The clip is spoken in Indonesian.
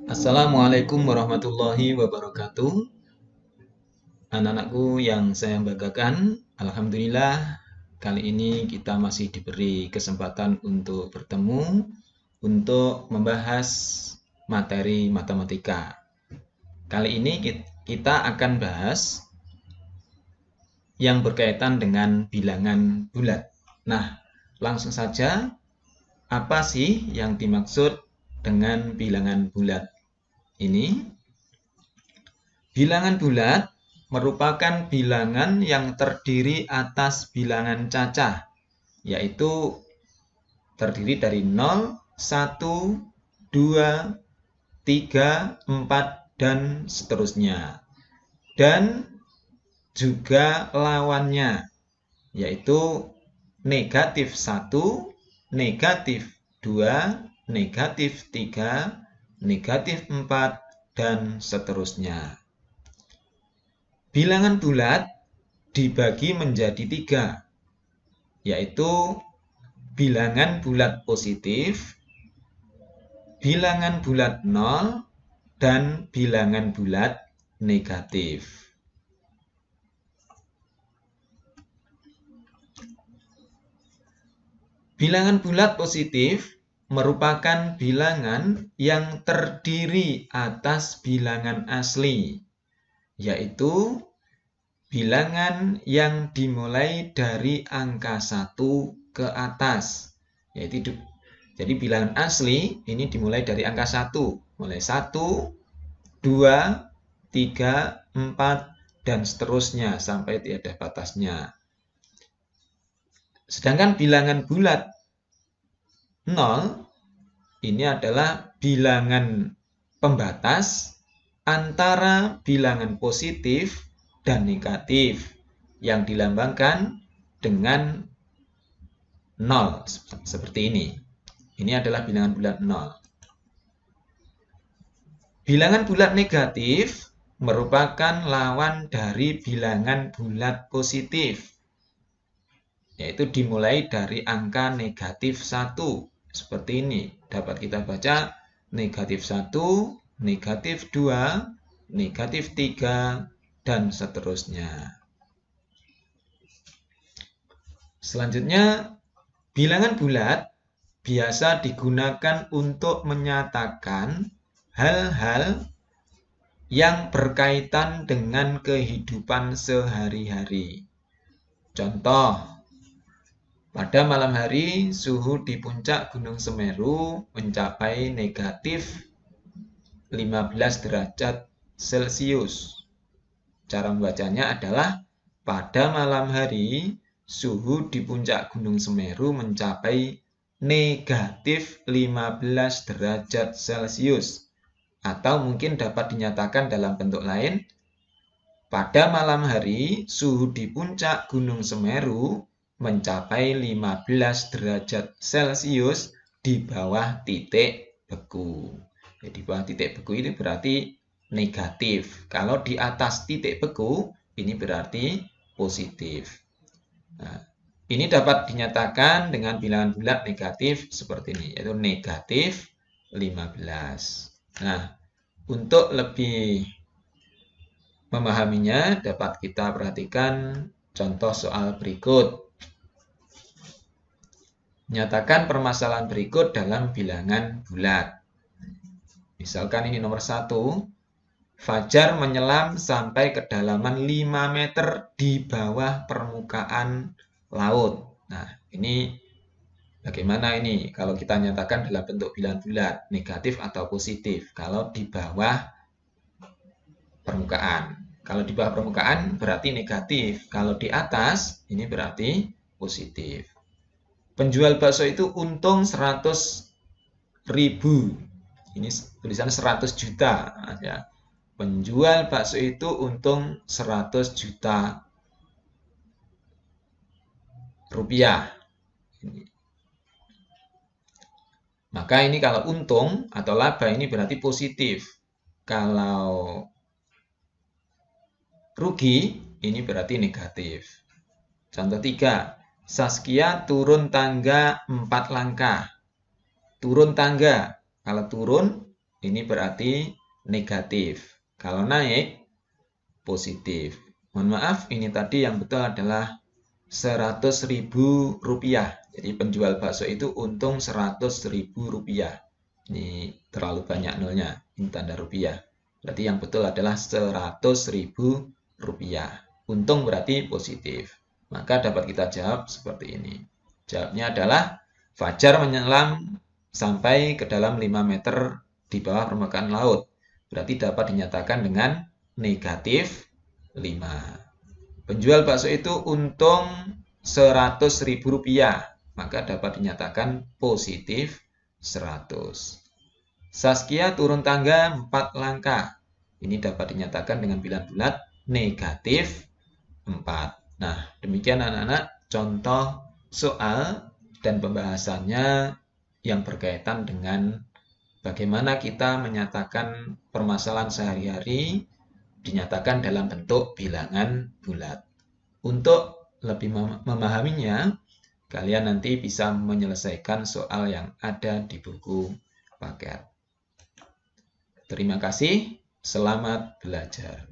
Assalamualaikum warahmatullahi wabarakatuh. Anak-anakku yang saya banggakan, alhamdulillah kali ini kita masih diberi kesempatan untuk bertemu untuk membahas materi matematika. Kali ini kita akan bahas yang berkaitan dengan bilangan bulat. Nah, langsung saja, apa sih yang dimaksud dengan bilangan bulat ini? Bilangan bulat merupakan bilangan yang terdiri atas bilangan cacah, yaitu terdiri dari 0, 1, 2, 3, 4, dan seterusnya. Dan juga lawannya, yaitu negatif 1, negatif 2, negatif 3, negatif 4, dan seterusnya. Bilangan bulat dibagi menjadi 3, yaitu bilangan bulat positif, bilangan bulat 0, dan bilangan bulat negatif. Bilangan bulat positif merupakan bilangan yang terdiri atas bilangan asli, yaitu bilangan yang dimulai dari angka 1 ke atas. Jadi bilangan asli ini dimulai dari angka 1. Mulai 1, 2, 3, 4, dan seterusnya sampai tiada batasnya. Sedangkan bilangan bulat 0 ini adalah bilangan pembatas antara bilangan positif dan negatif yang dilambangkan dengan 0 seperti ini. Ini adalah bilangan bulat 0. Bilangan bulat negatif merupakan lawan dari bilangan bulat positif, yaitu dimulai dari angka negatif 1. Seperti ini. Dapat kita baca negatif 1, negatif 2, negatif 3, dan seterusnya. Selanjutnya, bilangan bulat biasa digunakan untuk menyatakan hal-hal yang berkaitan dengan kehidupan sehari-hari. Contoh, pada malam hari suhu di puncak Gunung Semeru mencapai negatif 15 derajat Celcius. Cara membacanya adalah pada malam hari suhu di puncak Gunung Semeru mencapai negatif 15 derajat Celcius. Atau mungkin dapat dinyatakan dalam bentuk lain, pada malam hari suhu di puncak Gunung Semeru mencapai 15 derajat Celcius di bawah titik beku. Jadi di bawah titik beku ini berarti negatif. Kalau di atas titik beku, ini berarti positif. Nah, ini dapat dinyatakan dengan bilangan bulat negatif seperti ini, yaitu negatif 15. Nah, untuk lebih memahaminya, dapat kita perhatikan contoh soal berikut. Nyatakan permasalahan berikut dalam bilangan bulat. Misalkan ini nomor 1. Fajar menyelam sampai kedalaman 5 meter di bawah permukaan laut. Nah, ini bagaimana ini kalau kita nyatakan dalam bentuk bilangan bulat, negatif atau positif? Kalau di bawah permukaan. Kalau di bawah permukaan berarti negatif. Kalau di atas ini berarti positif. Penjual bakso itu untung 100.000. Ini tulisan 100 juta. Ya. Penjual bakso itu untung 100 juta rupiah. Maka ini kalau untung atau laba ini berarti positif. Kalau rugi ini berarti negatif. Contoh 3. Saskia turun tangga 4 langkah. Turun tangga. Kalau turun ini berarti negatif. Kalau naik, positif. Mohon maaf, ini tadi yang betul adalah Rp100.000. Jadi penjual bakso itu untung Rp100.000. Ini terlalu banyak nolnya, ini tanda rupiah. Berarti yang betul adalah Rp100.000. Untung berarti positif. Maka dapat kita jawab seperti ini. Jawabnya adalah Fajar menyelam sampai ke dalam 5 meter di bawah permukaan laut. Berarti dapat dinyatakan dengan negatif 5. Penjual bakso itu untung Rp100.000. Maka dapat dinyatakan positif 100. Saskia turun tangga 4 langkah. Ini dapat dinyatakan dengan bilangan bulat negatif 4. Nah, demikian anak-anak contoh soal dan pembahasannya yang berkaitan dengan bagaimana kita menyatakan permasalahan sehari-hari dinyatakan dalam bentuk bilangan bulat. Untuk lebih memahaminya, kalian nanti bisa menyelesaikan soal yang ada di buku paket. Terima kasih, selamat belajar.